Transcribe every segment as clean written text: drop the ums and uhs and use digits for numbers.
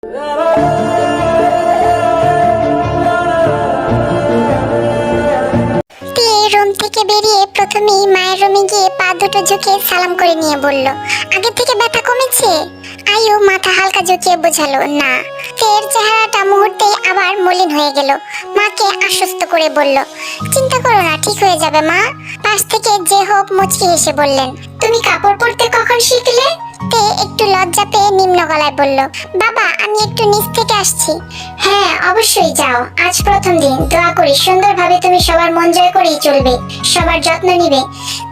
Room থেকে বেরিয়ে প্রথমেই মায়ের রুমে গিয়ে পা দুটো ঝুঁকে সালাম করে নিয়ে বলল, আগে থেকে ব্যথা কমেছে? আয়ু মাথা হালকা ঝুঁকিয়ে বোঝালো, না। তের চেহারাটা মুহূর্তেই আবার মলিন হয়ে গেল। মাকে আশ্বস্ত করে বলল, চিন্তা করো না, ঠিক হয়ে যাবে মা। পাশ থেকে যে হোক মুচকি হেসে বললেন, তুমি কাপড় পরতে কখন শিখলে? তে একটু লজ্জা পেয়ে নিম্ন গলায় বলল, বাবা আমি একটু নিচ থেকে আসছি। হ্যাঁ অবশ্যই যাও, আজ প্রথম দিন, দোয়া করি সুন্দরভাবে তুমি সবার মন জয় করেই চলবে, সবার যত্ন নিবে।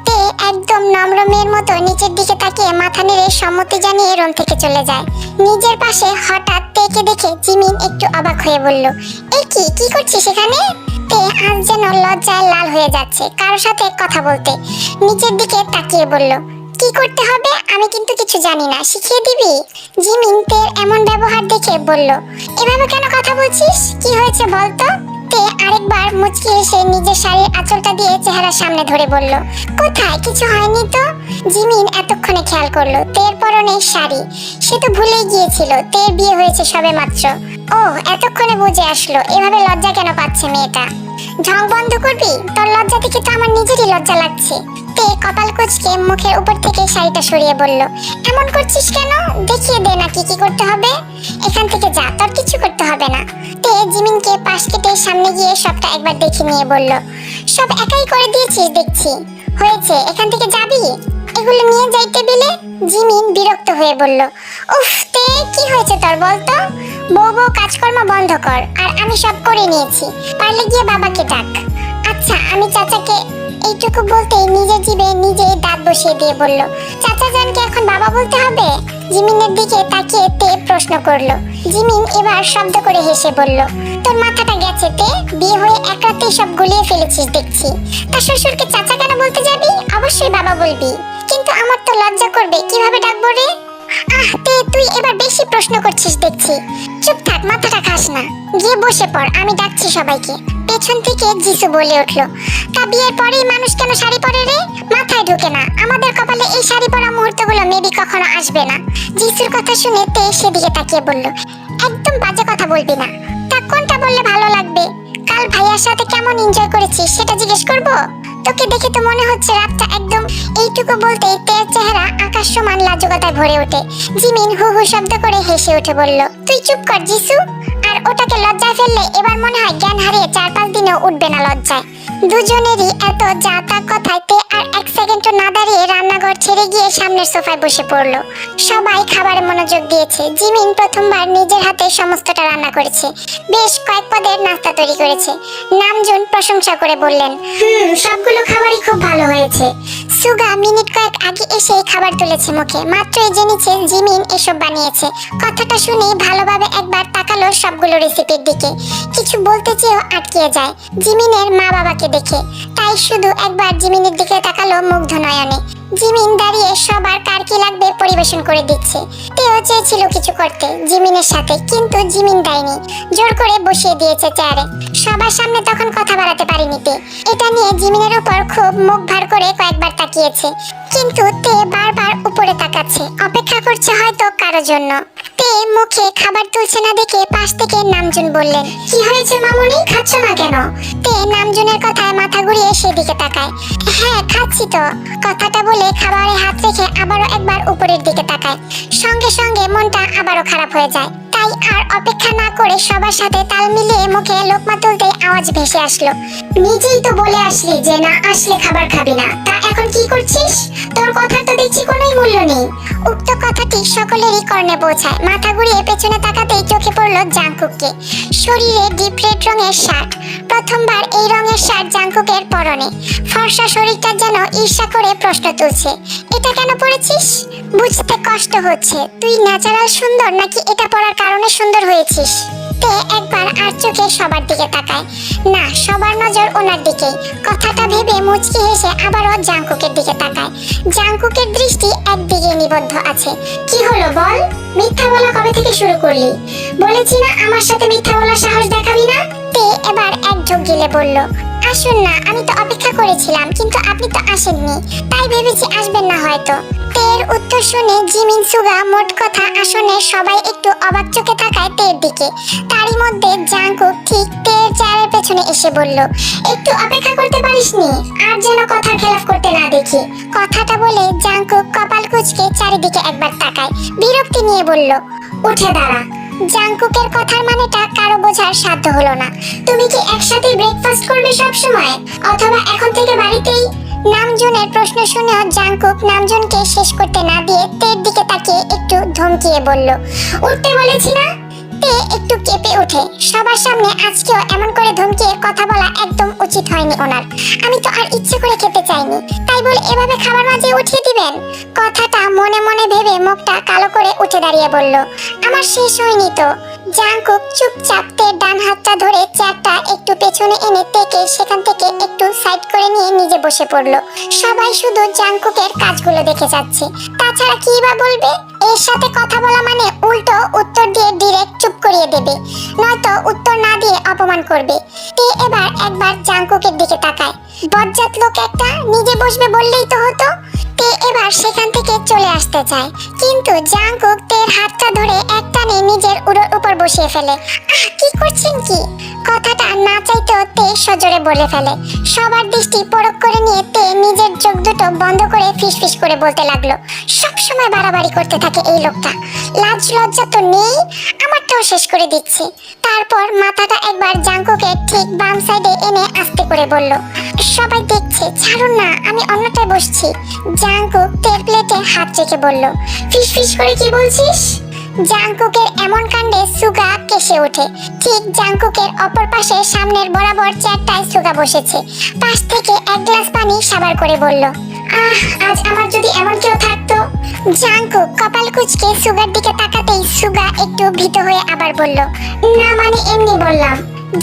তে একদম নম্র মেয়ের মতো নিচের দিকে তাকিয়ে মাথা নেড়ে সম্মতি জানিয়ে রুম থেকে চলে যায়। নিজের পাশে হঠাৎ তেকে দেখে জিমিন একটু অবাক হয়ে বলল, এই কি করছিস সেখানে? তে আজ যেন লজ্জায় লাল হয়ে যাচ্ছে কারোর সাথে কথা বলতে। নিচের দিকে তাকিয়ে বলল, কি করতে হবে আমি কিন্তু কিছু জানি না, শিখিয়ে দিবি? জিমিন তের এমন ব্যবহার দেখে বলল, এভাবে কেন কথা বলছিস, কি হয়েছে বলতো? তে আরেকবার মুচকি এসে নিজের শাড়ির আঁচলটা দিয়ে চেহারার সামনে ধরে বলল, কোথায়, কিছু হয়নি তো। জিমিন এতক্ষণে খেয়াল করলো তের পরনে শাড়ি, সে তো ভুলেই গিয়েছিল তের বিয়ে হয়েছে সবে মাত্র। ও এতক্ষণে বুঝে আসলো এভাবে লজ্জা কেন পাচ্ছে মেয়েটা। ঢং বন্ধ করবি, তোর লজ্জা দেখে তো আমার নিজেরই লজ্জা লাগছে। তে কপাল কুঁচকে মুখের উপর থেকে শাড়িটা সরিয়ে বলল, এমন করছিস কেন, দেখিয়ে দে না কি করতে হবে। এখান থেকে যা, তোর কিছু করতে হবে না। তে জিমিনকে পাশ কেটে সামনে গিয়ে সবটা একবার দেখে নিয়ে বলল, সব একাই করে দিয়েছিস দেখছি, হয়েছে, এখান থেকে যাবি? এগুলো নিয়ে যাই টেবিলে। জিমিন বিরক্ত হয়ে বলল, উফ তে কি হয়েছে তোর বলতো? বউ কাজকর্ম বন্ধ কর, আর আমি সব করে নিয়েছি, পারলে গিয়ে বাবাকে ডাক। আচ্ছা আমি চাচাকে। এইটুকু বলতেই নিজের জিভে নিজেই দাঁত বসিয়ে দিয়ে বলল, চাচা জানকে এখন বাবা বলতে হবে? জিমিনের দিকে তাকিয়ে তে প্রশ্ন করলো। জিমিন এবার শব্দ করে হেসে বলল, তোর মাথাটা গেছে তে, বিয়ে হয়ে এক রাতেই সব গুলিয়ে ফেলেছিস দেখছি। তার শ্বশুরকে চাচা কেন বলতে যাবি? অবশ্যই বাবা বলবি, কিন্তু আমার তো লজ্জা করবে, কিভাবে ডাকবো রে? আহ তে তুই এবার বেশি প্রশ্ন করছিস দেখছি, চুপ থাক, মাথাটা খাস না, গিয়ে বসে পড়, আমি ডাকছি সবাইকে। পেছন থেকে জিসু বলে উঠলো, তা বিয়ের পরেই মানুষ কেন শাড়ি পরে রে? মাথায় ঢুকে না, আমাদের কপালে এই শাড়ি পরা মুহূর্তগুলো মেবি কখনো আসবে না। জিসুর কথা শুনে তে সেদিকে তাকিয়ে বলল, একদম বাজে কথা বলবি না। তা কোনটা বললে ভালো লাগবে? কাল ভাইয়ার সাথে কেমন এনজয় করেছিস সেটা জিজ্ঞেস করব? তোকে দেখে তো মনে হচ্ছে রাতটা একদম। এইটুকু বলতেই তের চেহারা আকাশ সমান লাজুকতায় ভরে ওঠে। জিমিন হু হু শব্দ করে হেসে উঠে বলল, তুই চুপ কর জিসু, আর ওটাকে লজ্জায় ফেললে এবার মনে হয় জ্ঞান হারিয়ে 4-5 দিনেও উঠবে না লজ্জায়। দুজনেরই এত যা তা কথায় তে আর এক সেকেন্ডও না দাঁড়িয়ে রান্নাঘর ছেড়ে গিয়ে সামনের সোফায় বসে পড়লো। সবাই খাবারে মনোযোগ দিয়েছে। জিমিন প্রথমবার নিজের হাতে সমস্তটা রান্না করেছে, বেশ কয়েক পদের নাস্তা তৈরি করেছে। নামজুন প্রশংসা করে বললেন, সবগুলো খাবারই খুব ভালো হয়েছে। সুগা মিনিট কয়েক আগে এসে খাবার তুলেছে মুখে, মাত্রই জেনেছে জিমিন এসব বানিয়েছে। কথাটা শুনেই ভালোভাবে একবার তাকালো সবগুলো রেসিপির দিকে, কিছু বলতে চেয়েও আটকিয়ে যায় জিমিনের মা বাবাকে দেখে, তাই শুধু একবার জিমিনের দিকে তাকালো মুগ্ধ নয়নে। জিমিন দাঁড়িয়ে সবার কার কি লাগবে পরিবেশন করে দিচ্ছে। তেও চেয়েছিল কিছু করতে জিমিনের সাথে, কিন্তু জিমিন দেয়নি, জোর করে বসিয়ে দিয়েছে চেয়ারে। সবার সামনে তখন কথা বাড়াতে পারেনি তে, এটা নিয়ে জিমিনের উপর খুব মুখ ভার করে কয়েকবার তাকিয়েছে, কিন্তু তে বারবার উপরে তাকাচ্ছে, অপেক্ষা করছে হয়তো কারো জন্য। তে মুখে খাবার তুলছে না দেখে পাশ থেকে নামজুন বললেন, কি হয়েছে মামুনি, খাচ্ছ না কেন? তে নামজুনের কথায় মাথা ঘুরিয়ে সেদিকে তাকায়। হ্যাঁ খাচ্ছি তো। কথাটা বলে খাবারে হাত রেখে আবারও একবার উপরের দিকে তাকায়, সঙ্গে সঙ্গে মনটা আবারও খারাপ হয়ে যায়। তাই আর অপেক্ষা না করে সবার সাথে তাল মিলিয়ে মুখে লোকমা তুলতেই আওয়াজ ভেসে আসলো, নিজেই তো বলে আসলি যে না আসলে খাবার খাবি না, তা এখন কি করছিস? তোর কথা তো দেখছি কোনোই মূল্য নেই। উক্ত কথাটি সকলেরই কর্ণে পৌঁছায়। মাথা ঘুরিয়ে পেছনে তাকাতেই চোখে পড়লো জাংকুককে। শরীরে ডিপ রেড রঙের শার্ট, প্রথমবার এই রঙের শার্ট জাংকুকের পরনে। ফর্সা শরীরটা যেন ঈর্ষা করে প্রশ্ন তুলছে, এটা কেন পরেছিস? বুঝতে কষ্ট হচ্ছে, তুই ন্যাচারাল সুন্দর নাকি এটা পরার কারণে সুন্দর হয়েছিস? তে একবার আর চোখে সবার দিকে তাকায়, না সবার নজর ওনার দিকেই। কথাটা ভেবে মুচকি হেসে আবারও জাংকুকের দিকে তাকায়। জাংকুকের দৃষ্টি একদিকে নিবদ্ধ আছে। কি হলো বল, মিথ্যা বলা কবে থেকে শুরু করলি? বলেছি না আমার সাথে মিথ্যা বলার সাহস দেখাবি না। তে এবার এক ঢোক গিলে বলল, আসুন না, আমি তো অপেক্ষা করেছিলাম কিন্তু আপনি তো আসেননি, তাই ভেবেছি আসবেন না হয়তো। তের উত্তর শুনে জিমিন, সুগা, মোট কথা আসনে সবাই একটু অবাক চোখে তাকায় তের দিকে। তারই মধ্যে জাংকুক ঠিক তের চেয়ারের পেছনে এসে বলল, একটু অপেক্ষা করতে পারিসনি, আর যেন কথার খেলাফ করতে না দেখি। কথাটা বলে জাংকুক কপাল কুঁচকে চারিদিকে একবার তাকায়, বিরক্তি নিয়ে বলল, উঠে দাঁড়া। জাংকুকের কথার মানেটা কারো বোঝার সাধ্য হলো না। তুমি কি একসাথে ব্রেকফাস্ট করবে সব সময়, অথবা এখন থেকে বাড়িতেই? নামজনের প্রশ্ন শুনেও জাংকুক নামজনকে শেষ করতে না দিয়ে তের দিকে তাকিয়ে একটু ধমকিয়ে বলল, উঠতে বলেছি না। তে একটু কেঁপে ওঠে। সবার সামনে আজকেও এমন করে ধমকিয়ে কথা বলা একদম উচিত হয়নি ওনার। আমি তো আর ইচ্ছে করে খেতে চাইনি, তাই বলে এভাবে খাবার মাঝে উঠিয়ে দিবেন? কথাটা মনে মনে ভেবে মুখটা কালো করে উঠে দাঁড়িয়ে বলল, আমার শেষ হয়নি তো। জাংকুক চুপচাপ তের ডান হাতটা ধরে চেয়ারটা একটু পেছনে এনে তেকে সেখান থেকে একটু সাইড করে নিয়ে নিজে বসে পড়লো। সবাই শুধু জাংকুকের কাজগুলো দেখে যাচ্ছে, তাছাড়া কি বা বলবে? এর সাথে কথা বলা মানে উল্টো উত্তর দিয়ে ডিরেক্ট চুপ করিয়ে দেবে, নয়তো উত্তর না দিয়ে অপমান করবে। তে এবার একবার জাংকুকের দিকে তাকায়। বজ্জাত লোক একটা, নিজে বসবে বললেই তো হতো। তে এবার সেখান থেকে চলে আসতে চায়, কিন্তু জাংকুক তের হাতটা ধরে একটানে নিজের উড়োর উপর বসিয়ে ফেলে। কি করছেন কি? কথাটা না চাইতেও তে সজোরে বলে ফেলে। সবার দৃষ্টি পরখ করে নিয়ে তে নিজের চোখ দুটো বন্ধ করে ফিসফিস করে বলতে লাগলো, সব সময় বাড়াবাড়ি করতে থাকে এই লোকটা, লাজ লজ্জা তো নেই, আমারটাও শেষ করে দিচ্ছে। তারপর মাথাটা একবার জাংকুকের ঠিক বাম সাইডে এনে আস্তে করে বলল, সবাই দেখছে, ছাড়ুন না, আমি অন্যটায় বসছি। জাংকুক তের প্লেটে হাত রেখে বলল, ফিসফিস করে কি বলছিস? জাংকুকের এমন কাণ্ডে সুগা কেসে ওঠে। ঠিক জাংকুকের অপর পাশে সামনের বরাবর চেয়ারটায় সুগা বসেছে। পাশ থেকে এক গ্লাস পানি সাবার করে বলল, আজ আমার যদি এমন কেউ থাকতো। জাংকুক কপাল কুঁচকে সুগার দিকে তাকাতেই সুগা একটু ভীত হয়ে আবার বলল, না মানে এমনি বললাম।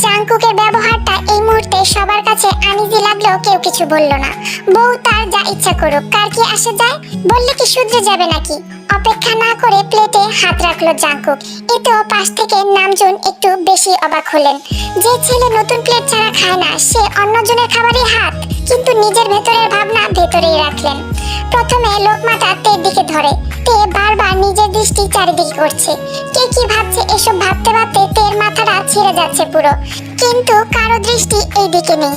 জাংকুকের ব্যবহারটা এই মুহূর্তে সবার কাছে আনিজি লাগলেও কেউ কিছু বলল না। বউ তার যা ইচ্ছা করুক, কার কি আসে যায়? বললে কি শুধরে যাবে নাকি? অপেক্ষা না করে প্লেটে হাত রাখলো জাংকুক। এতেও পাশ থেকে নামজুন একটু বেশি অবাক হলেন। যে ছেলে নতুন প্লেট ছাড়া খায় না, সে অন্যজনের খাবারে হাত, কিন্তু নিজের ভেতরের ভাবনা ভেতরেই রাখলেন। প্রথমে লোকমাটা তের দিকে ধরে। তে বারবার নিজের দৃষ্টি চারিদিকে করছে। কে কি ভাবছে এসব ভাবতে ভাবতে তের মাথাটা ছিঁড়ে যাচ্ছে পুরো, কিন্তু কারো দৃষ্টি এই দিকে নেই।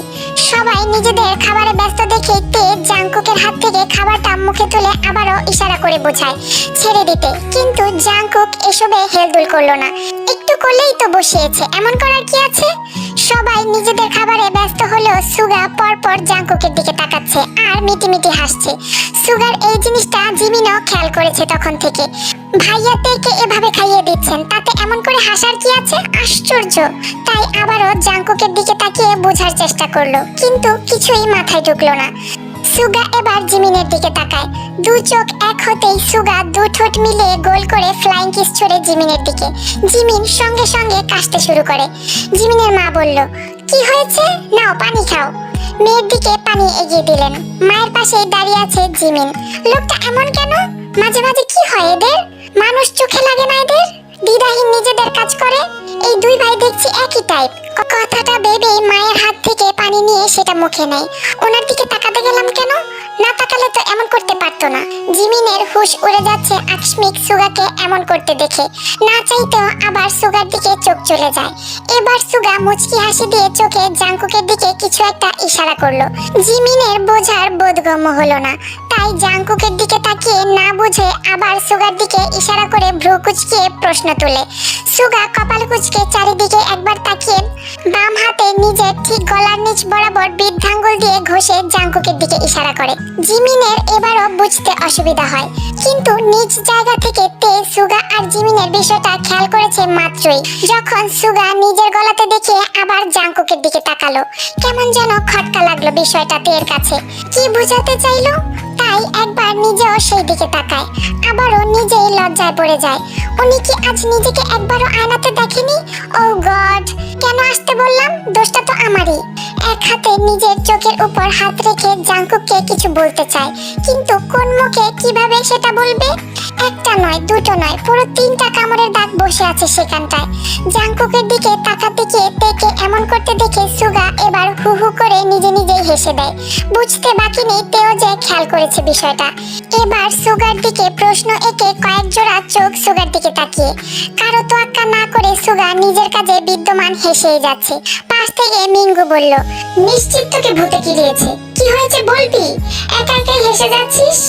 সবাই নিজেদের খাবারে ব্যস্ত দেখে তে জাংকুকের হাত থেকে খাবারটা মুখে তুলে আবারও ইশারা করে বোঝায় ছেড়ে দিতে, কিন্তু জাংকুক এসবে হেলদুল করলো না। একটু করলেই তো বসিয়েছে, এমন করার কি আছে? সবাই নিজেদের খাবারে ব্যস্ত হলেও সুগা পরপর জাংকুকের দিকে তাকাচ্ছে আর মিটিমিটি হাসছে। সুগার এই জিনিসটা জিমিনও খেয়াল করেছে তখন থেকে। ভাইয়া তেকে এভাবে খাইয়ে দিচ্ছেন, তাতে এমন করে হাসার কি আছে? আশ্চর্য। তাই আবারও জাংকুকের দিকে তাকিয়ে বোঝার চেষ্টা করলো, কিন্তু কিছুই মাথায় ঢুকলো না। সুগা এবার জিমিনের দিকে তাকায়। দু চোখ এক হতেই সুগা দু ঠোঁট মিলিয়ে গোল করে ফ্লাইং কিস ছড়ে জিমিনের দিকে। জিমিন সঙ্গে সঙ্গে কাশতে শুরু করে। জিমিনের মা বলল, কি হয়েছে? নাও পানি খাও। মেয়ের দিকে পানি এগিয়ে দিলেন। মায়ের পাশে দাঁড়িয়ে আছে জিমিন। লোকটা এমন কেন? মাঝে মাঝে কি হয় এদের? মানুষ চোখে লাগে না এদের? দ্বিধাহীন নিজেদের কাজ করে। এই দুই ভাই দেখছি একই টাইপ। কথাটা ভেবে মায়ের হাত থেকে পানি নিয়ে সেটা মুখে নেয়। ওনার দিকে তাকাতে গেলাম কেন? না তাকালে তো এমন করতে পারতো না। জিমিনের হুশ উড়ে যাচ্ছে আকস্মিক সুগাকে এমন করতে দেখে। না চাইতেও আবার সুগার দিকে চোখ চলে যায়। এবার সুগা মুচকি হাসি দিয়ে চোখে জাংকুকের দিকে কিছু একটা ইশারা করলো। জিমিনের বোঝার বোধগম্য হলো না, তাই জাংকুকের দিকে তাকিয়ে না বুঝে আবার সুগার দিকে ইশারা করে ভ্রু কুঁচকিয়ে প্রশ্ন তুলে। সুগা কপাল কুঁচকে চারিদিকে একবার তাকিয়ে বাম হাতে নিজের ঠিক গলার নিচ বরাবর বৃদ্ধাঙ্গুল দিয়ে ঘষে জাংকুকের দিকে ইশারা করে। জিমিনের এবারও বুঝতে অসুবিধা হয়, কিন্তু নিজ জায়গা থেকে তে সুগা আর জিমিনের বিষয়টা খেয়াল করেছে মাত্রই, যখন সুগা নিজের গলাতে দেখে আবার জাংকুকের দিকে তাকালো। কেমন যেন খটকা লাগলো বিষয়টা তের কাছে। কি বুঝাতে চাইলো? তাই একবার নিজেও সেই দিকে তাকায়। আবারও নিজেই লজ্জায় পড়ে যায়। উনি কি আজ নিজেকে একবারও আয়নাতে দেখেনি? ও গড, কেন আসতে বললাম? দোষটা তো আমারই। এক হাতে নিজের চোখের উপর হাত রেখে জাংকুককে কিছু বলতে চায়, কিন্তু কোন মুখে কিভাবে সেটা বলবে? একটা নয়, দুটো নয়, পুরো 3টা কামড়ের দাগ বসে আছে সেখানটায়। জাংকুকের দিকে তাকাতে গিয়ে তেকে এমন করতে দেখে সুগা এবার হু হু করে নিজে নিজেই হেসে দেয়। বুঝতে বাকি নেই তেও যে খেয়াল করেছে বিষয়টা। এবার সুগার দিকে প্রশ্ন এঁকে কয়েক জোড়া চোখ সুগার দিকে তাকিয়ে কারো তোয়াক্কা না করে সুগা নিজের কাজে বিদ্যমান হেসেই যাচ্ছে। পাশ থেকে মিঙ্গু বলল, নিশ্চিত তোকে ভূতে কিলিয়েছে, কি হয়েছে বলবি? একা একাই হেসে যাচ্ছিস।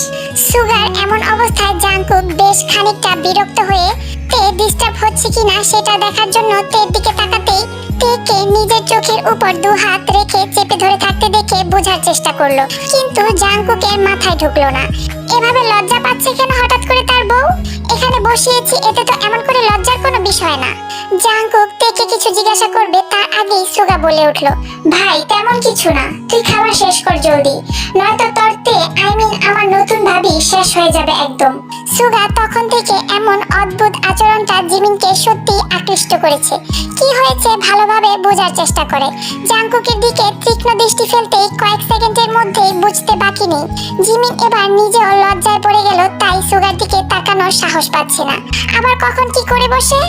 সুগার এমন অবস্থায় জাংকুক বেশ খানিকটা বিরক্ত হয়ে তে ডিস্টার্ব হচ্ছে কিনা সেটা দেখার জন্য তের দিকে তাকাতেই তেকে নিজের চোখের উপর দু হাত রেখে চেপে ধরে থাকতে দেখে বোঝার চেষ্টা করলো, কিন্তু জাংকুকের মাথায় ঢুকলো না। এভাবে লজ্জা পাচ্ছে কেন হঠাৎ করে তার বউ? এখানে বসিয়েছি, এতে তো এমন করে লজ্জার কোনো বিষয় না। জাংকুক তেকে কিছু জিজ্ঞাসা করবে তার আগেই সুগা বলে উঠলো, ভাই তেমন কিছু না, তুই খাবার শেষ কর জলদি, নয়তো তোর তে আমার নতুন ভাবি শেষ হয়ে যাবে একদম। সুগা তখন থেকে এমন অদ্ভুত আচরণটা জিমিনকে সত্যি আকৃষ্ট করেছে। কি হয়েছে ভালোভাবে বোঝার চেষ্টা করে। জাংকুকের দিকে তীক্ষ্ণ দৃষ্টি ফেলতেই কয়েক সেকেন্ডের মধ্যেই বুঝতে বাকি নেই। জিমিন এবার নিজেও লজ্জায় পড়ে গেল, তাই সুগার দিকে তাকানোর সাহস পাচ্ছে না। আবার কখন কি করে বসে।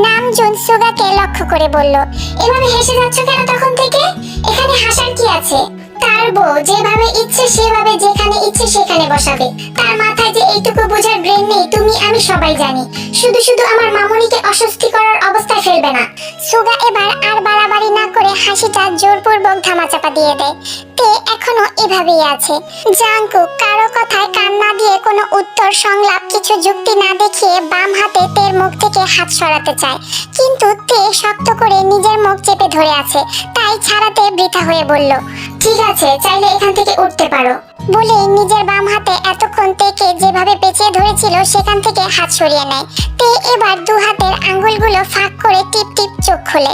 নামজুন সুগাকে লক্ষ্য করে বলল, এভাবে হেসে যাচ্ছ কেন তখন থেকে? এখানে হাসার কি আছে? তার বউ যেভাবে ইচ্ছে সেভাবে যেখানে ইচ্ছে সেখানে বসাবে। তার মাথায় যে এইটুকু বোঝার ব্রেন নেই তুমি আমি সবাই জানি। শুধু শুধু আমার মামুনিকে অস্বস্তি করার অবস্থায় ফেলবে না। সুগা এবার আর বাড়াবাড়ি না করে হাসিটা জোরপূর্বক ধামাচাপা দিয়ে দেয়। তে এখনো এভাবেই আছে। জাংকুক কারো কথায় কান না দিয়ে কোনো উত্তর সংলাপ কিছু যুক্তি না দেখিয়ে বাম হাতে তের মুখ থেকে হাত সরাতে চায়, কিন্তু তে শক্ত করে নিজের মুখ চেপে ধরে আছে, তাই ছাড়াতে বৃথা হয়ে বলল, ঠিক আছে চাইলে এখান থেকে উঠতে পারো, বলে নিজের বাম হাতে এতক্ষণ তেকে যেভাবে পেঁচিয়ে ধরেছিল সেখান থেকে হাত সরিয়ে নেয়। তে এবার দু হাতের আঙ্গুলগুলো ফাঁক করে টিপ টিপ চোখ খোলে।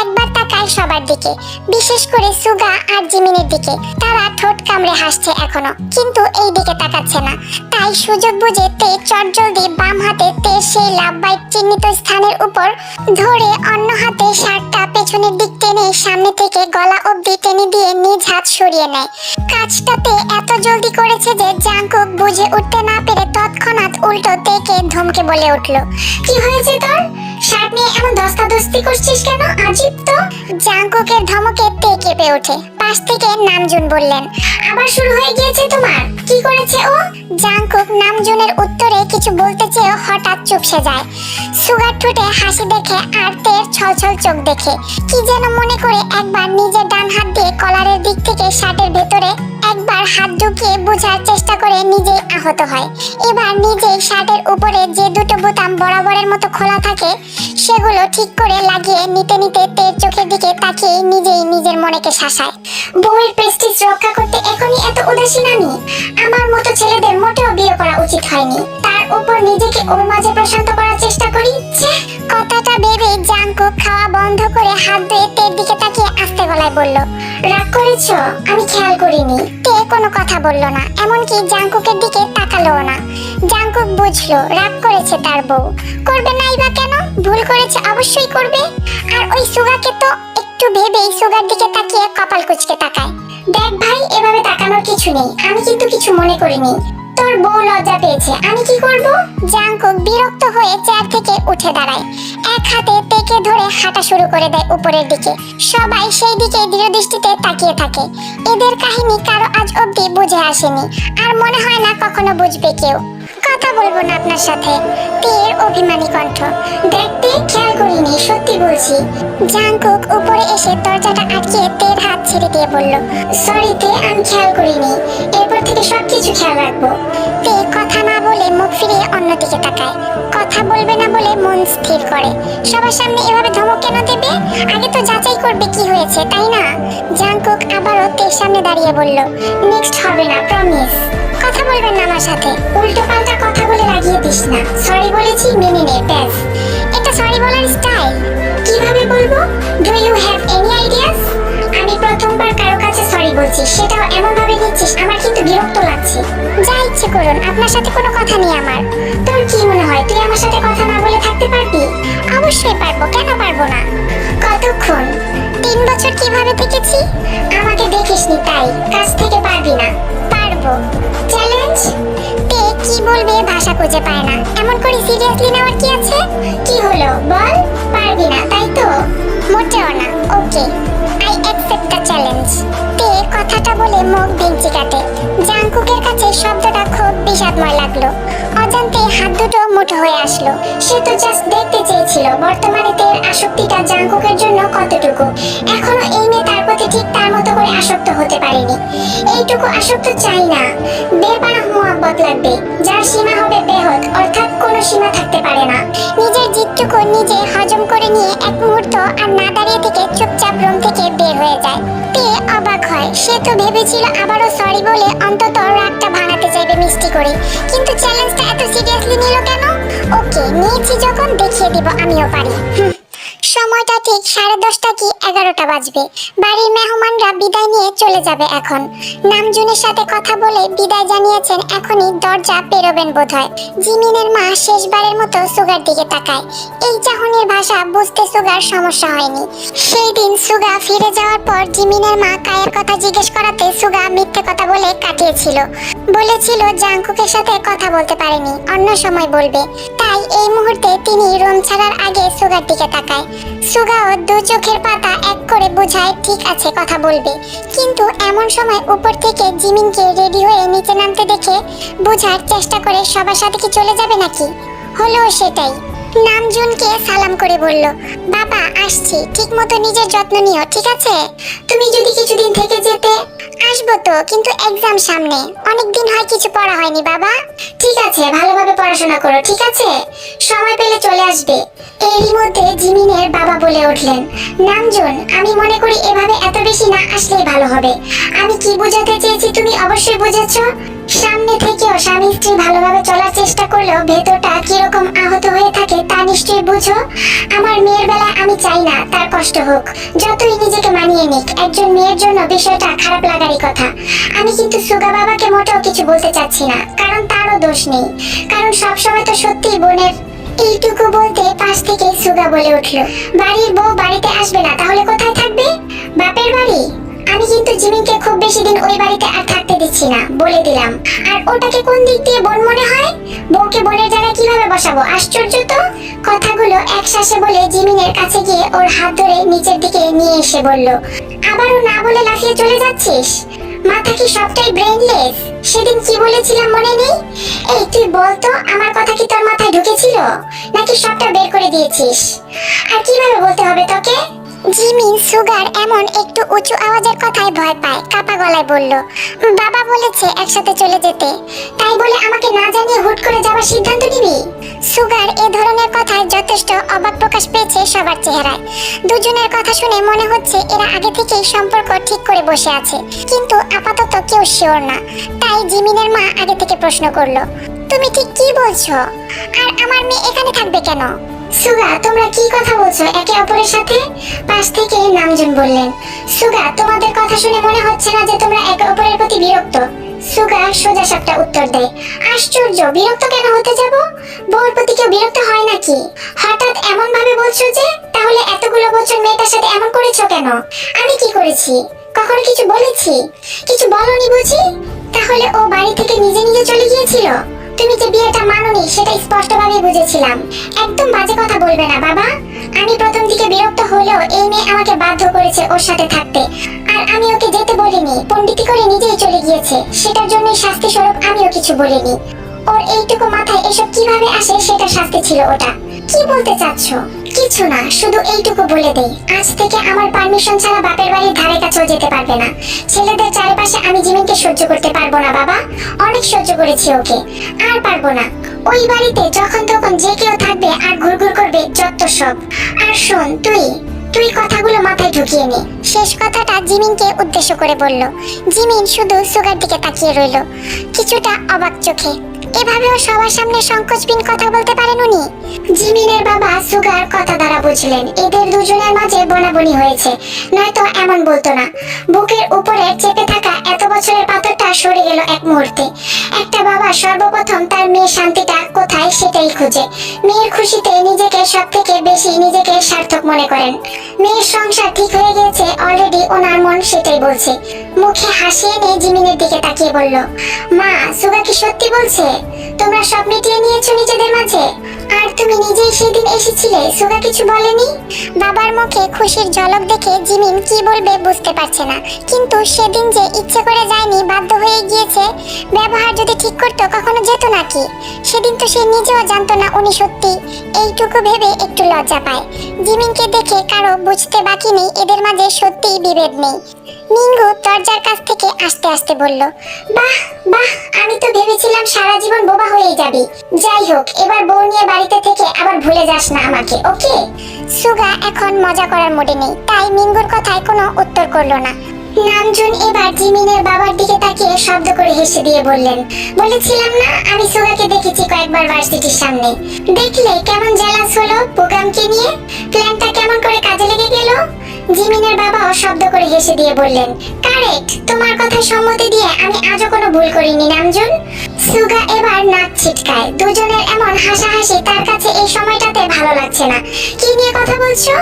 একবার তাকায় সবার দিকে, বিশেষ করে সুগা আর জিমিনের দিকে। তারা ঠোঁট কামড়ে হাসছে এখনো, কিন্তু এই দিকে তাকাচ্ছে না। তাই সুযোগ বুঝে তে চটজলদি বাম হাতে তে সেই লাভ বাইট চিহ্নিত স্থানের উপর ধরে অন্য হাতে শার্টটা পেছনের দিক টেনে সামনে থেকে গলা অবধি টেনে দিয়ে নিজ হাত সরিয়ে নেয়। কাজটাতে এত জলদি করেছে যে জাংকুক বুঝে উঠতে না পেরে তৎক্ষণাৎ উল্টো তেকে ধমকে বলে উঠলো, কি হয়েছে তোর? শার্ট নিয়ে এমন ধস্তাধস্তি করছিস কেন? আজীব তো। জাংকুকের ধমকে তে কেঁপে ওঠে। পাশ থেকে নামজুন বললেন, আবার শুরু হয়ে গিয়েছে তোমার, কি করেছে ও? জাংকুক নামজুনের উত্তরে কিছু বলতে চেয়েও হঠাৎ চুপসে যায়। সুগার ঠোঁটে হাসি দেখে আর তের ছলছল চোখ দেখে কি যেন মনে করে একবার নিজের ডান হাত দিয়ে কলারের দিক থেকে শার্টের ভেতরে একবার হাত ঢুকিয়ে বোঝার চেষ্টা করে নিজেই আহত হয়। এবার নিজেই শার্টের উপরে যে দুটো বোতাম বরাবরের মতো খোলা থাকে সেগুলো ঠিক করে লাগিয়ে নিতে নিতে তের চোখের দিকে তাকিয়ে নিজেই নিজের মনেকে শাসায়, বউয়ের প্রেস্টিজ রক্ষা করতে এখনই এত উদাসীন আমি? আমার মতো ছেলেদের মোটেও বিয়ে করা উচিত হয়নি, তার উপর নিজেকে ওর মাঝে প্রশান্ত করার চেষ্টা করি। কথাটা ভেবে জাংকুক খাওয়া বন্ধ করে হাত ধুয়ে তের দিকে তাকিয়ে আস্তে গলায় বলল, রাগ করেছো? আমি খেয়াল করিনি। তে কোনো কথা বলল না, এমনকি জাংকুকের দিকে তাকালোও না। জাংকুক বুঝলো রাগ করেছে তার বউ। করবে নাই বা কেন? ভুল করেছে অবশ্যই করবে। আর ওই সুগাকে তো একটু ভেবেই সুগার দিকে তাকিয়ে কপাল কুঁচকে তাকায়। দেখ ভাই, এভাবে তাকানোর কিছু নেই, আমি কিন্তু কিছু মনে করিনি। তোর বউ লজ্জা পেয়েছে, আমি কি করব? জাংকুক বিরক্ত হয়ে চেয়ার থেকে উঠে দাঁড়ায়, এক হাতে তেকে ধরে হাঁটা শুরু করে দেয় উপরের দিকে। সবাই সেই দিকে দৃঢ়দৃষ্টিতে তাকিয়ে থাকে। এদের কাহিনী কারো আজ অবধি বুঝে আসেনি, আর মনে হয় না কখনো বুঝবে কেউ। কথা বলবো না আপনার সাথে। তের অভিমানী কণ্ঠ। দেখতে খেয়াল করিনি, সত্যি বলছি। জাংকুক উপরে এসে দরজাটা আটকে তের হাত ছেড়ে দিয়ে বলল, সরি তে, আমি খেয়াল করিনি, এরপর থেকে সবকিছু খেয়াল রাখবো। তে কথা না বলে মুখ ফিরিয়ে অন্যদিকে তাকায়। কথা বলবে না বলে মন স্থির করে। সবার সামনে এভাবে ধমক কেন দেবে? আগে তো যাচাই করবে কি হয়েছে, তাই না? জাংকুক আবারও তের সামনে দাঁড়িয়ে বলল, নেক্সট হবে না, প্রমিস। কথা বলবেন না আমার সাথে। উল্টো পাল্টা কথা বলে লাগিয়ে দিস না। সরি বলেছি, মেনে নে, ব্যাস। এটা সরি বলার স্টাইল? কিভাবে বলবো? Do you have any ideas? আমি প্রথমবার কারো কাছে সরি বলছি, সেটাও এমন ভাবে নিচ্ছিস, আমার কিন্তু বিরক্ত লাগছে। যা ইচ্ছে করুন, আপনার সাথে কোনো কথা নেই আমার। তোর কি মনে হয় তুই আমার সাথে কথা না বলে থাকতে পারবি? অবশ্যই পারবো, কেন পারবো না? কতক্ষণ? 3 বছর কিভাবে থেকেছি? আমাকে দেখিসনি তাই কাছ থেকে পারবি না। পারবো। চ্যালেঞ্জ? তে কি বলবে ভাষা খুঁজে পায় না। এমন করে সিরিয়াসলি নেওয়ার কি আছে? কি হলো বল? পারবি না তাই তো? মোটেও না। ওকে। বলে মুখ ভেঙচি কাটে। জাংকুকের কাছে শব্দটা খুব বিষাদময় লাগলো। অজান্তে হাত দুটো মুঠো হয়ে আসলো। সে তো জাস্ট দেখতে চেয়েছিল বর্তমানে তের আসক্তিটা জাংকুকের জন্য কতটুকু। এখনো এই মেয়ে তার প্রতি ঠিক তার মতো করে আসক্ত হতে পারেনি। এইটুকু আসক্ত চাই না, বেপানা মোহাব্বত লাগবে, যার সীমা হবে বেহদ, অর্থাৎ কোনো সীমা থাকতে পারে না। নিজের জিতটুকু নিজে হজম করে নিয়ে এক মুহূর্ত আর না দাঁড়িয়ে থেকে চুপচাপ রুম থেকে বের হয়ে যায়। তে অবাক হয়। সে তো ভেবেছিল আবারও সরি বলে অন্তত রাগটা ভাঙাতে চাইবে মিষ্টি করে, কিন্তু চ্যালেঞ্জটা এত সিরিয়াসলি নিল কেন? ওকে, নিয়েছি যখন দেখিয়ে দিব আমিও পারি। সময়টা ঠিক 10:30 কি 11টা বাজবে। বাড়ির মেহমানরা বিদায় নিয়ে চলে যাবে এখন। নামজুনের সাথে কথা বলে বিদায় জানিয়েছেন, এখনই দরজা পেরোবেন বোধহয়। জিমিনের মা শেষবারের মতো সুগার দিকে তাকায়। এই চাহনির ভাষা বুঝতে সুগার সমস্যা হয়নি। সেই দিন সুগা ফিরে যাওয়ার পর জিমিনের মা কায়ের কথা জিজ্ঞেস করাতে সুগা মিথ্যে কথা বলে কাটিয়েছিল। বলেছিল জাংকুকের সাথে কথা বলতে পারেনি, অন্য সময় বলবে। তাই এই মুহূর্তে তিনি রুম ছাড়ার আগে সুগার দিকে তাকায়। সুগাও দু চোখের পাতা এক করে বোঝায় ঠিক আছে, কথা বলবে। কিন্তু এমন সময় উপর থেকে জিমিনকে রেডি হয়ে নিচে নামতে দেখে বোঝার চেষ্টা করে সবার সাথে কি চলে যাবে নাকি। হলো সেটাই। নামজুনকে সালাম করে বলল, বাবা আসছি, ঠিক মতো নিজের যত্ন নিও, ঠিক আছে? তুমি যদি কিছুদিন থেকে যেতে। আসবো তো, কিন্তু এক্সাম সামনে, অনেকদিন হয় কিছু পড়া হয়নি বাবা। ঠিক আছে, ভালোভাবে পড়াশোনা করো, ঠিক আছে? সময় পেলে চলে আসবে। এরই মধ্যে জিমিনের বাবা বলে উঠলেন, নামজুন, আমি মনে করি এভাবে এত বেশি না আসলেই ভালো হবে। আমি কি বোঝাতে চেয়েছি তুমি অবশ্যই বুঝেছো। সামনে থেকেও স্বামী স্ত্রী ভালোভাবে চলার চেষ্টা করলেও ভেতরটা কিরকম আহত হয়ে থাকে তা নিশ্চয়ই বুঝো। আমার মেয়ের বেলায় আমি চাই না তার কষ্ট হোক, যতই নিজেকে মানিয়ে নিক। একজন মেয়ের জন্য বিষয়টা খারাপ লাগারই কথা। আমি কিন্তু সুগা বাবাকে মোটেও কিছু বলতে চাচ্ছি না, কারণ তারও দোষ নেই, কারণ সবসময় তো সত্যি বোনের। এইটুকু বলতে পাশ থেকে সুগা বলে উঠল, বাড়ির বউ বাড়িতে আসবে না, তাহলে কোথায় থাকবে? বাপের বাড়ি? আমি কিন্তু জিমিনকে খুব বেশি দিন ওই বাড়িতে আর থাকতে দিচ্ছি না, বলে দিলাম। আর ওটাকে কোন দিক দিয়ে বোন মনে হয়? বউকে বোনের জায়গায় কিভাবে বসাবো? আশ্চর্য তো। কথাগুলো একশ্বাসে বলে জিমিনের কাছে গিয়ে ওর হাত ধরে নিচের দিকে নিয়ে এসে বলল, আবারও না বলে লাফিয়ে চলে যাচ্ছিস? মাথা কি সবটাই ব্রেনলেস? সেদিন কি বলেছিলাম মনে নেই? এই তুই বলতো, আমার কথা কি তোর মাথায় ঢুকেছিল, নাকি সবটা বের করে দিয়েছিস? আর কিভাবে বলতে হবে তোকে? জিমিন সুগার এমন একটু উঁচু আওয়াজের কথায় ভয় পায়, কাপা গলায় বলল, বাবা বলেছে একসাথে চলে যেতে, তাই বলে আমাকে না জানিয়ে হুট করে যাবার সিদ্ধান্ত নিবি? সুগার এ ধরনের কথায় যথেষ্ট অবাক প্রকাশ পেয়েছে সবার চেহারায়। দুজনের কথা শুনে মনে হচ্ছে এরা আগে থেকেই সম্পর্ক ঠিক করে বসে আছে, কিন্তু আপাতত কেউ শিওর না। তাই জিমিনের মা আগে থেকে প্রশ্ন করলো, তুমি ঠিক কি বলছো? আর আমার মেয়ে এখানে থাকবে কেন? সুগা, তোমরা কি কথা বলছো একে অপরের সাথে? পাশ থেকে নামজুন বললেন, সুগা, তোমাদের কথা শুনে মনে হচ্ছে না যে তোমরা একে অপরের প্রতি বিরক্ত? সুগা সোজা সাপটা উত্তর দেয়, আশ্চর্য, বিরক্ত কেন হতে যাব? বউর প্রতি কেউ বিরক্ত হয় নাকি? হঠাৎ এমন ভাবে বলছো যে, তাহলে এতগুলো বছর মেয়েটার সাথে এমন করেছো কেন? আমি কি করেছি? কখনো কিছু বলেছি? কিছু বলনি বুঝি? তাহলে ও বাড়ি থেকে নিজে নিজে চলে গিয়েছিল? তুমি যে বিয়েটা মানোনি সেটা স্পষ্টভাবে বুঝেছিলাম। একদম বাজে কথা বলবে না বাবা। আমি প্রথম দিকে বিরক্ত হলেও এই মেয়ে আমাকে বাধ্য করেছে ওর সাথে থাকতে, আর আমি ওকে যেতে বলিনি, পণ্ডিতি করে নিজেই চলে গিয়েছে। সেটার জন্যই শাস্তি স্বরূপ আমিও কিছু বলিনি। ওর এইটুকু মাথায় এসব কিভাবে আসে সেটা শাস্তি ছিল ওটা। কি বলতে চাচ্ছ? কিছু না, শুধু এইটুকু বলে দেই, আজ থেকে আমার পারমিশন ছাড়া বাপের বাড়ির ধারে কাছেও যেতে পারবে না। ছেলেদের চারপাশে আমি জিমিনকে সহ্য করতে পারবো না বাবা, অনেক সহ্য করেছি ওকে, আর পারবো না। ওই বাড়িতে যখন তখন যে কেউ থাকবে আর ঘুরঘুর করবে, যত সব। আর শোন, তুই কথাগুলো মাথায় ঢুকিয়ে নে। শেষ কথাটা জিমিনকে উদ্দেশ্য করে বলল। জিমিন শুধু সুগার দিকে তাকিয়ে রইল, কিছুটা অবাক চোখে। এভাবেও সবার সামনে সংকোচবিহীন কথা বলতে পারেন উনি? জিমিনের বাবা সুগার কথা দ্বারা বুঝলেন এদের দুজনের মাঝে বনাবনি হয়েছে, নয়তো এমন বলতো না। বুকের উপরে চেপে থাকা এত বছরের পাথরটা সরে গেল এক মুহূর্তে। একটা বাবা সর্বপ্রথম তার মেয়ের শান্তিটা কোথায় সেটাই খুঁজে। মেয়ের খুশিতে নিজেকে সব থেকে বেশি নিজেকে সার্থক মনে করেন। মেয়ের সংসার ঠিক হয়ে গেছে অলরেডি, ওনার মন সেটাই বলছে। মুখে হাসি এনে জিমিনের দিকে তাকিয়ে বলল, মা, সুগা কি সত্যি বলছে? তোমরা সব মিটিয়ে নিয়েছো নিজেদের মাঝে? আর তুমি নিজেই সেদিন এসেছিলে, সুগা কিছু বলেনি? বাবার মুখে খুশির ঝলক দেখে জিমিন কি বলবে বুঝতে পারছে না। কিন্তু সেদিন যে ইচ্ছে করে যায়নি, বাধ্য হয়ে গিয়েছে। ব্যবহার যদি ঠিক করতো কখনো যেত নাকি? সেদিন তো সে নিজেও জানতো না উনি সত্যি। এইটুকু ভেবে একটু লজ্জা পায়। জিমিনকে দেখে কারো বুঝতে বাকি নেই এদের মাঝে সত্যিই বিভেদ নেই। মিঙ্গু দরজার কাছ থেকে আস্তে আস্তে বলল, বাহ বাহ, আমি তো ভেবেছিলাম সারা জীবন বোবা হয়ে যাবি। যাই হোক, এবার বউ নিয়ে বাড়িতে থেকে আবার ভুলে যাস না আমাকে, ওকে? সুগা এখন মজা করার মুডে নেই, তাই মিঙ্গুর কথায় কোনো উত্তর করলো না। নামজুন এবার জিমিনের বাবার দিকে তাকিয়ে শব্দ করে হেসে দিয়ে বললেন, বলেছিলাম না আমি সুগাকে দেখেছি কয়েকবার ভার্সিটির সামনে। দেখলে কেমন জেলাস হলো প্রোগ্রামকে নিয়ে? প্ল্যানটা কেমন করে কাজে লেগে গেল? জিমিনের বাবাও শব্দ করে হেসে দিয়ে বললেন, কারেক্ট, তোমার কথায় সম্মতি দিয়ে আমি আজও কোনো ভুল করিনি নামজুন। সুগা এবার নাক ছিটকায়। দুজনের এমন হাসাহাসি তার কাছে এই সময়টাতে ভালো লাগছে না। কি নিয়ে কথা বলছো?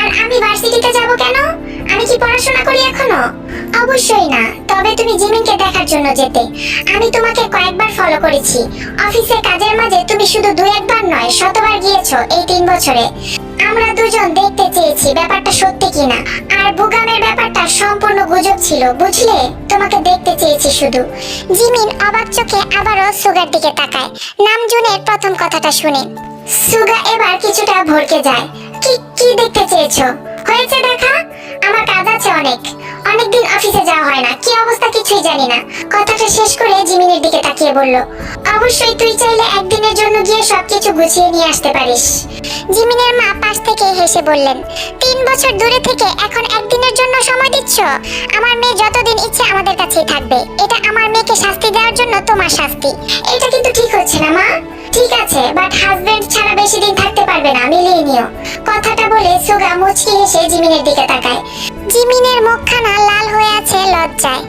আর আমি ভার্সিটিতে যাব কেন? আমি কি পড়াশোনা করি এখনো? অবশ্যই না, তবে তুমি জিমিনকে দেখার জন্য যেতে। আমি তোমাকে কয়েকবার ফলো করেছি। অফিসের কাজের মাঝে তুমি শুধু 2-1 বার নয়, শতবার গিয়েছো এই 3 বছরে। আমরা দুজন দেখতে চেয়েছি ব্যাপারটা সত্যি কিনা। আর বুগামের ব্যাপারটা সম্পূর্ণ গুজব ছিল, বুঝলে? তোমাকে দেখতে চেয়েছি শুধু। জিমিন অবাক চোখে আবারও সুগার দিকে তাকায় নামজুনের প্রথম কথাটা শুনে। সুগা এবার কিছুটা ভরকে যায়। কি কি দেখতে চেয়েছো? হয়েছে দেখা, আমার কাজ আছে অনেকদিন অফিসে যাওয়া হয় না, কি অবস্থা কিছুই জানি না। কথাটা শেষ করে জিমিনের দিকে তাকিয়ে বলল, অবশ্যই তুই চাইলে একদিনের জন্য গিয়ে সবকিছু গুছিয়ে নিয়ে আসতে পারিস। জিমিনের মা পাশ থেকে হেসে বললেন, 3 বছর দূরে থেকে এখন একদিনের জন্য সময় দিচ্ছ? আমার মেয়ে যতদিন ইচ্ছে আমাদের কাছেই থাকবে। এটা আমার মেয়েকে শাস্তি দেওয়ার জন্য তোমার শাস্তি। এটা কিন্তু ঠিক হচ্ছে না মা। ঠিক আছে, বাট হাজবেন্ড ছাড়া বেশি দিন থাকতে পারবে না, মিলিয়ে নিও। কথাটা বলে সুগা মুচকি হেসে জিমিনের দিকে তাকায়। জিমিনের মুখখানা লাল হয়ে আছে লজ্জায়।